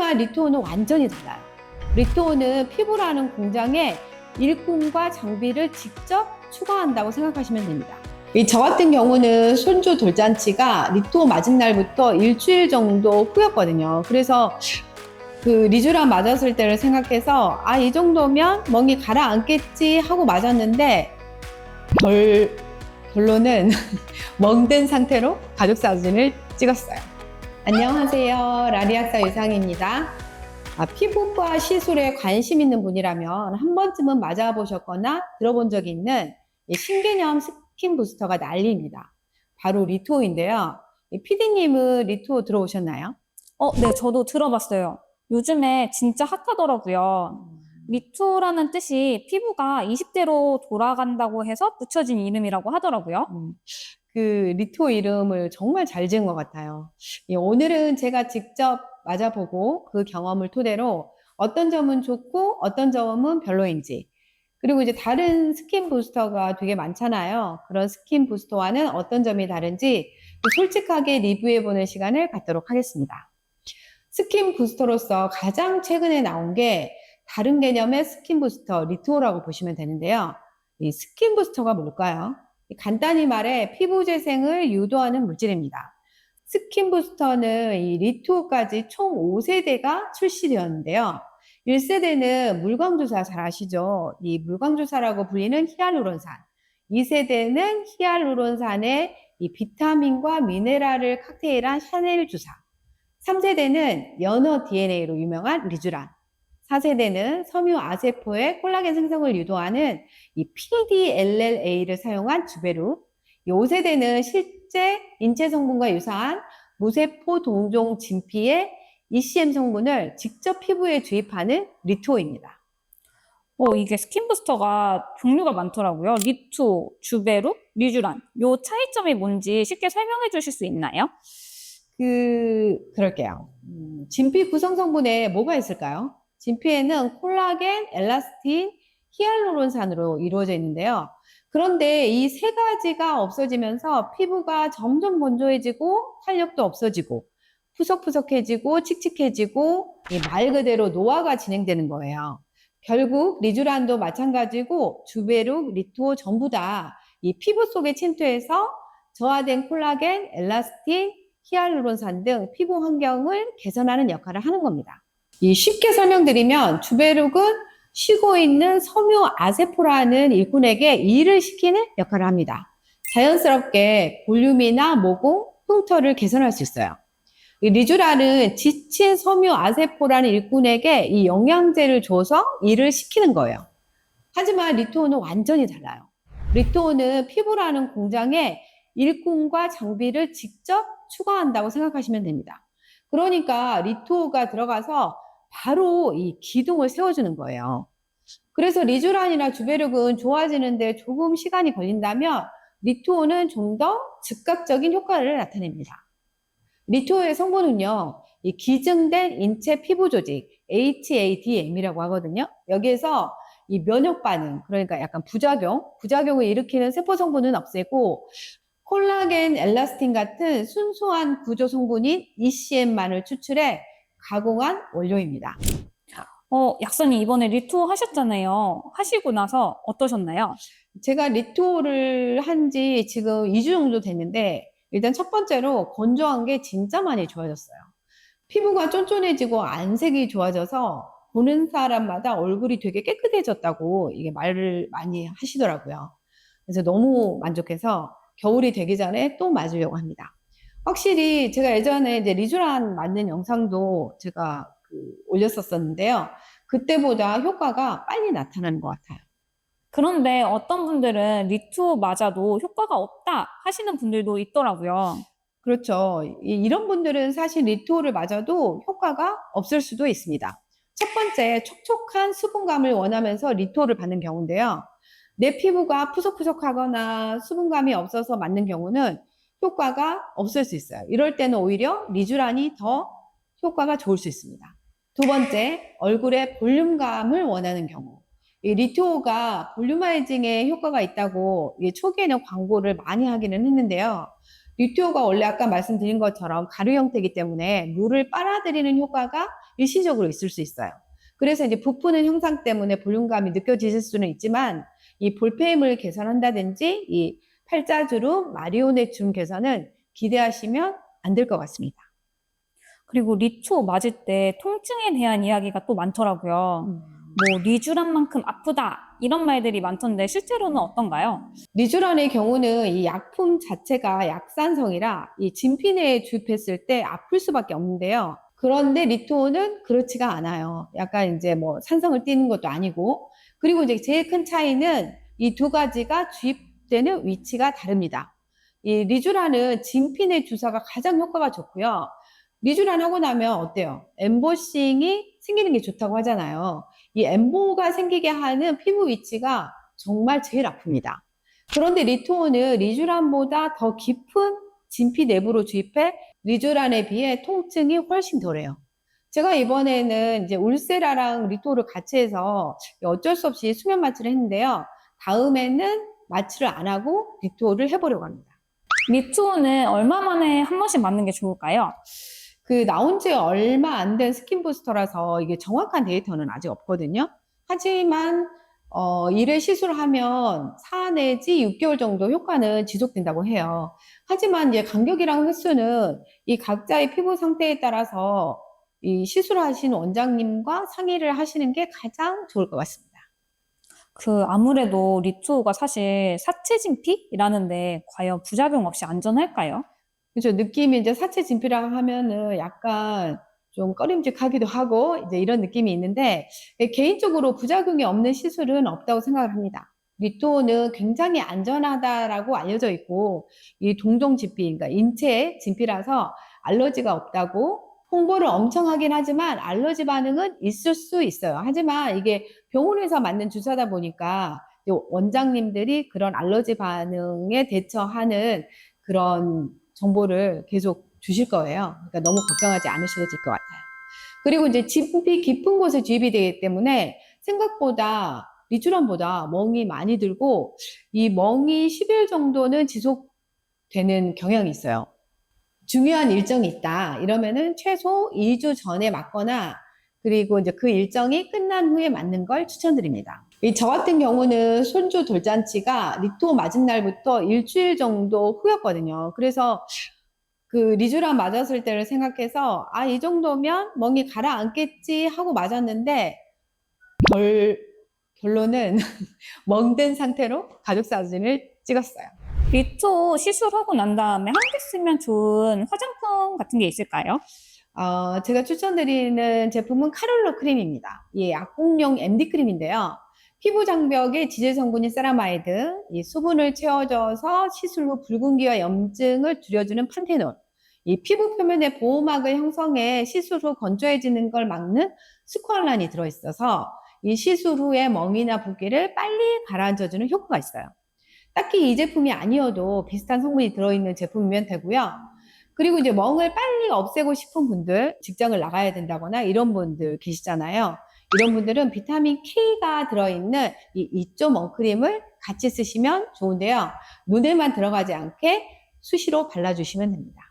하지만 리투오는 완전히 달라요. 리투오는 피부라는 공장에 일꾼과 장비를 직접 추가한다고 생각하시면 됩니다. 저 같은 경우는 손주 돌잔치가 리투오 맞은 날부터 일주일 정도 후였거든요. 그래서 그 리쥬란 맞았을 때를 생각해서 이 정도면 멍이 가라앉겠지 하고 맞았는데 결론은 멍든 상태로 가족 사진을 찍었어요. 안녕하세요. 라리학사 유상입니다. 피부과 시술에 관심 있는 분이라면 한 번쯤은 맞아보셨거나 들어본 적이 있는 신개념 스킨 부스터가 난리입니다. 바로 리투오인데요. PD님은 리투오 들어오셨나요? 네, 저도 들어봤어요. 요즘에 진짜 핫하더라고요. 리투라는 뜻이 피부가 20대로 돌아간다고 해서 붙여진 이름이라고 하더라고요. 그 리투오 이름을 정말 잘 지은 것 같아요. 오늘은 제가 직접 맞아보고 그 경험을 토대로 어떤 점은 좋고 어떤 점은 별로인지, 그리고 이제 다른 스킨 부스터가 되게 많잖아요. 그런 스킨 부스터와는 어떤 점이 다른지 솔직하게 리뷰해보는 시간을 갖도록 하겠습니다. 스킨 부스터로서 가장 최근에 나온 게 다른 개념의 스킨 부스터 리투오라고 보시면 되는데요. 이 스킨 부스터가 뭘까요? 간단히 말해 피부 재생을 유도하는 물질입니다. 스킨 부스터는 이 리투오까지 총 5세대가 출시되었는데요. 1세대는 물광주사 잘 아시죠? 이 물광주사라고 불리는 히알루론산. 2세대는 히알루론산에 이 비타민과 미네랄을 칵테일한 샤넬 주사. 3세대는 연어 DNA로 유명한 리쥬란. 4세대는 섬유 아세포의 콜라겐 생성을 유도하는 이 PDLLA를 사용한 주베루. 5세대는 실제 인체 성분과 유사한 무세포 동종 진피의 ECM 성분을 직접 피부에 주입하는 리투오입니다. 이게 스킨 부스터가 종류가 많더라고요. 리투, 주베루, 리쥬란. 요 차이점이 뭔지 쉽게 설명해 주실 수 있나요? 그럴게요. 진피 구성 성분에 뭐가 있을까요? 진피에는 콜라겐, 엘라스틴, 히알루론산으로 이루어져 있는데요. 그런데 이 세 가지가 없어지면서 피부가 점점 건조해지고 탄력도 없어지고 푸석푸석해지고 칙칙해지고 말 그대로 노화가 진행되는 거예요. 결국 리쥬란도 마찬가지고 주베루, 리투오 전부 다 이 피부 속에 침투해서 저하된 콜라겐, 엘라스틴, 히알루론산 등 피부 환경을 개선하는 역할을 하는 겁니다. 쉽게 설명드리면 주베룩은 쉬고 있는 섬유 아세포라는 일꾼에게 일을 시키는 역할을 합니다. 자연스럽게 볼륨이나 모공, 흉터를 개선할 수 있어요. 리쥬란은 지친 섬유 아세포라는 일꾼에게 이 영양제를 줘서 일을 시키는 거예요. 하지만 리투오는 완전히 달라요. 리투오는 피부라는 공장에 일꾼과 장비를 직접 추가한다고 생각하시면 됩니다. 그러니까 리투오가 들어가서 바로 이 기둥을 세워주는 거예요. 그래서 리쥬란이나 주베룩은 좋아지는데 조금 시간이 걸린다면 리투오는 좀 더 즉각적인 효과를 나타냅니다. 리투오의 성분은요, 이 기증된 인체 피부 조직 HADM이라고 하거든요. 여기에서 이 면역 반응, 그러니까 약간 부작용을 일으키는 세포 성분은 없애고 콜라겐, 엘라스틴 같은 순수한 구조 성분인 ECM만을 추출해 가공한 원료입니다. 약사님 이번에 리투 하셨잖아요. 하시고 나서 어떠셨나요? 제가 리투오를 한 지 지금 2주 정도 됐는데 일단 첫 번째로 건조한 게 진짜 많이 좋아졌어요. 피부가 쫀쫀해지고 안색이 좋아져서 보는 사람마다 얼굴이 되게 깨끗해졌다고 이게 말을 많이 하시더라고요. 그래서 너무 만족해서 겨울이 되기 전에 또 맞으려고 합니다. 확실히 제가 예전에 이제 리쥬란 맞는 영상도 제가 올렸었는데요. 그때보다 효과가 빨리 나타나는 것 같아요. 그런데 어떤 분들은 리투 맞아도 효과가 없다 하시는 분들도 있더라고요. 그렇죠. 이런 분들은 사실 리투오를 맞아도 효과가 없을 수도 있습니다. 첫 번째, 촉촉한 수분감을 원하면서 리투오를 받는 경우인데요. 내 피부가 푸석푸석하거나 수분감이 없어서 맞는 경우는 효과가 없을 수 있어요. 이럴 때는 오히려 리쥬란이 더 효과가 좋을 수 있습니다. 두 번째, 얼굴에 볼륨감을 원하는 경우. 이 리투오가 볼륨라이징에 효과가 있다고 초기에는 광고를 많이 하기는 했는데요. 리투오가 원래 아까 말씀드린 것처럼 가루 형태이기 때문에 물을 빨아들이는 효과가 일시적으로 있을 수 있어요. 그래서 이제 부푸는 형상 때문에 볼륨감이 느껴지실 수는 있지만 이 볼페임을 개선한다든지 이 팔자주름, 마리오네춤 개선은 기대하시면 안 될 것 같습니다. 그리고 리투오 맞을 때 통증에 대한 이야기가 또 많더라고요. 뭐 리쥬란 만큼 아프다 이런 말들이 많던데 실제로는 어떤가요? 리쥬란의 경우는 이 약품 자체가 약산성이라 이 진피내에 주입했을 때 아플 수밖에 없는데요. 그런데 리투오는 그렇지가 않아요. 약간 이제 뭐 산성을 띠는 것도 아니고. 그리고 이제 제일 큰 차이는 이 두 가지가 주입되는 위치가 다릅니다. 이 리쥬란은 진피내 주사가 가장 효과가 좋고요. 리쥬란 하고 나면 어때요? 엠보싱이 생기는 게 좋다고 하잖아요. 이 엠보가 생기게 하는 피부 위치가 정말 제일 아픕니다. 그런데 리투오는 리쥬란보다 더 깊은 진피 내부로 주입해 리쥬란에 비해 통증이 훨씬 덜해요. 제가 이번에는 이제 울세라랑 리투오를 같이 해서 어쩔 수 없이 수면 마취를 했는데요. 다음에는 마취를 안 하고 리투오를 해보려고 합니다. 리투오는 얼마 만에 한 번씩 맞는 게 좋을까요? 그 나온 지 얼마 안 된 스킨 부스터라서 이게 정확한 데이터는 아직 없거든요. 하지만 1회 시술하면 4 내지 6개월 정도 효과는 지속된다고 해요. 하지만 이제 간격이랑 횟수는 이 각자의 피부 상태에 따라서 이 시술하신 원장님과 상의를 하시는 게 가장 좋을 것 같습니다. 아무래도 리투오가 사실 사체 진피라는데 과연 부작용 없이 안전할까요? 그죠. 느낌이 이제 사체 진피라고 하면은 약간 좀 꺼림직하기도 하고 이제 이런 느낌이 있는데 개인적으로 부작용이 없는 시술은 없다고 생각을 합니다. 리투오는 굉장히 안전하다라고 알려져 있고 이 동종 진피, 그러니까 인체 진피라서 알러지가 없다고 홍보를 엄청 하긴 하지만 알러지 반응은 있을 수 있어요. 하지만 이게 병원에서 맞는 주사다 보니까 원장님들이 그런 알러지 반응에 대처하는 그런 정보를 계속 주실 거예요. 그러니까 너무 걱정하지 않으셔도 될 것 같아요. 그리고 이제 진피 깊은 곳에 주입이 되기 때문에 생각보다 리쥬란보다 멍이 많이 들고 이 멍이 10일 정도는 지속되는 경향이 있어요. 중요한 일정이 있다. 이러면은 최소 2주 전에 맞거나 그리고 이제 그 일정이 끝난 후에 맞는 걸 추천드립니다. 저 같은 경우는 손주 돌잔치가 리투오 맞은 날부터 일주일 정도 후였거든요. 그래서 그 리쥬란 맞았을 때를 생각해서 이 정도면 멍이 가라앉겠지 하고 맞았는데 결론은 멍든 상태로 가족 사진을 찍었어요. 리투오 시술하고 난 다음에 함께 쓰면 좋은 화장품 같은 게 있을까요? 제가 추천드리는 제품은 카룰로 크림입니다. 이 약국용 MD 크림인데요. 피부 장벽에 지질 성분인 세라마이드, 이 수분을 채워줘서 시술 후 붉은기와 염증을 줄여주는 판테놀, 이 피부 표면의 보호막을 형성해 시술 후 건조해지는 걸 막는 스쿼알란이 들어있어서 이 시술 후에 멍이나 붓기를 빨리 가라앉혀주는 효과가 있어요. 딱히 이 제품이 아니어도 비슷한 성분이 들어있는 제품이면 되고요. 그리고 이제 멍을 빨리 없애고 싶은 분들, 직장을 나가야 된다거나 이런 분들 계시잖아요. 이런 분들은 비타민 K가 들어있는 이 2조 멍크림을 같이 쓰시면 좋은데요. 눈에만 들어가지 않게 수시로 발라주시면 됩니다.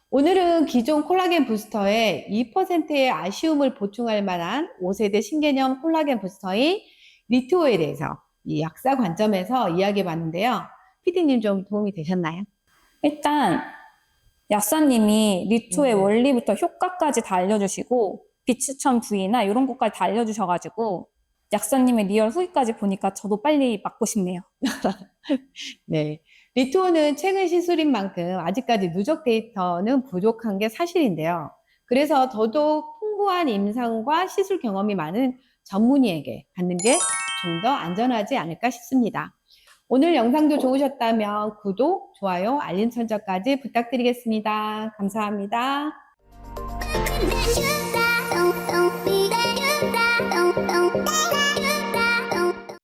오늘은 기존 콜라겐 부스터에 2%의 아쉬움을 보충할 만한 5세대 신개념 콜라겐 부스터인 리투오에 대해서 이 약사 관점에서 이야기해 봤는데요. PD님 좀 도움이 되셨나요? 일단 약사님이 리투오의 원리부터 효과까지 다 알려주시고 비추천 부위나 이런 것까지 다 알려주셔가지고 약사님의 리얼 후기까지 보니까 저도 빨리 맞고 싶네요. 네. 리투오는 최근 시술인 만큼 아직까지 누적 데이터는 부족한 게 사실인데요. 그래서 더더욱 풍부한 임상과 시술 경험이 많은 전문의에게 받는 게 좀 더 안전하지 않을까 싶습니다. 오늘 영상도 좋으셨다면 구독, 좋아요, 알림 설정까지 부탁드리겠습니다. 감사합니다.